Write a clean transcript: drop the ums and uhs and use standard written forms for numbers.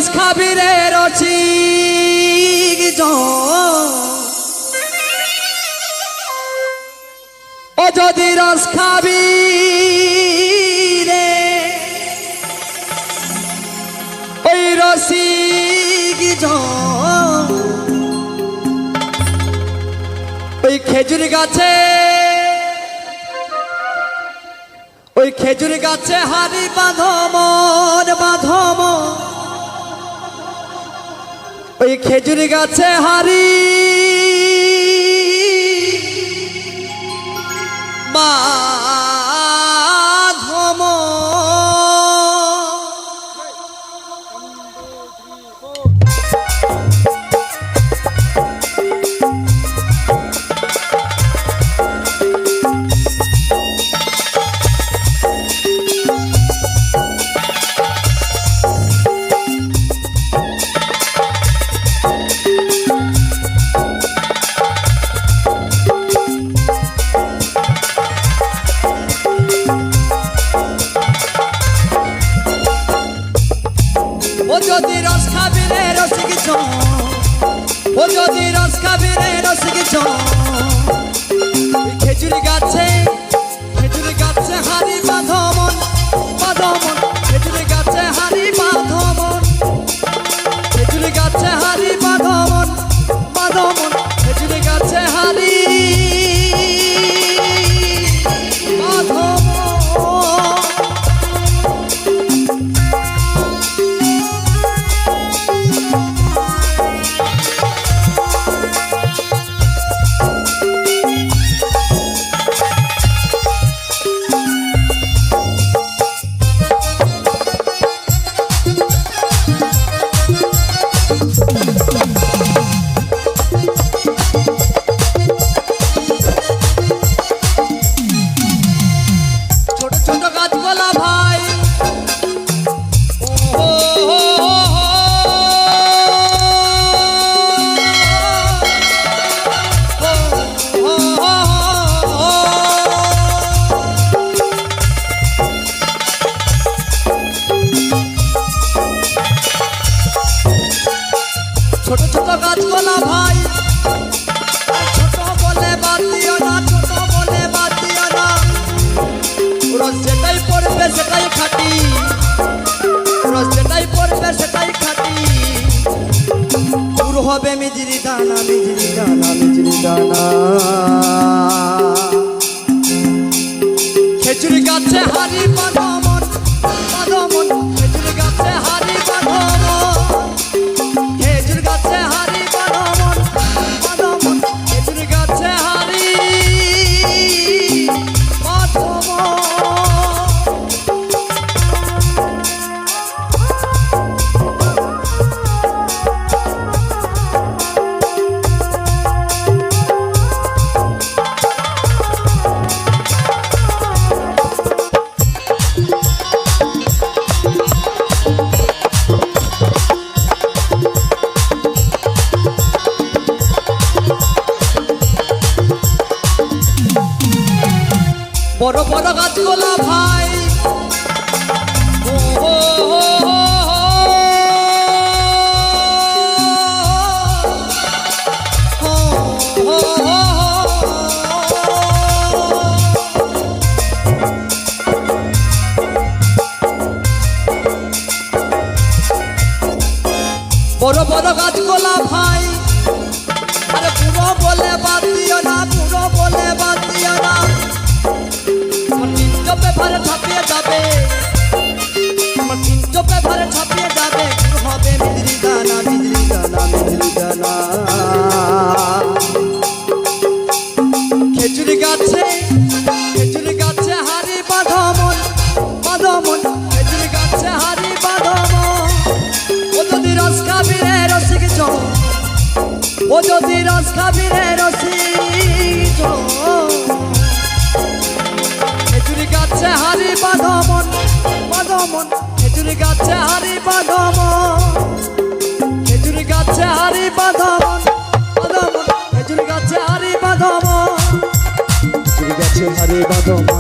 রস খাবি রে রসিক ও যদি রস খাবি রে ওই রসিক ওই খেজুর গাছে হারি বাঁধমন ওই খেজুর গাছে হারি ও যদি রস খাবি রে রসিক ও যদি রস খাবি রে রসিক খেজুর গাছে হারি বাঁধমন খেজুর গাছে হারি বাঁধমন খেজুর গাছে হারি বাঁধমন খেজুর গাছে হারি ছোট ছোট গাছগুলা ভাই ছোট বলে বাদ দিও না রস যেটাই পড়বে সেটাই খাটি পুরো হবে মিজরি দানা খেজুর গাছে হারি বাঁধমন খেজুর গাছে হারি বাঁধমন খেজুর গাছে হারি বাঁধমন খেজুর গাছে হারি বাঁধমন বড় বড় গাছগুলা ভাই বড় বড় গাছগুলা ভাই আরে পুরো বলে বাদ দিও না পেপারে ছাপিয়ে যাবে আমার তিনটো পেপারে ছাপিয়ে যাবে হবে মিজরি দানা খেজুর গাছে হারি বাঁধমন খেজুর গাছে হারি বাঁধমন ও যদি রস খাবি রে রসিক ও যদি রস খাবি রে রসিক খেজুর গাছে হারি বাঁধমন খেজুর গাছে হারি বাঁধমন খেজুর গাছে হারি বাঁধমন খেজুর গাছে হারি বাঁধমন খেজুর গাছে হারি বাঁধমন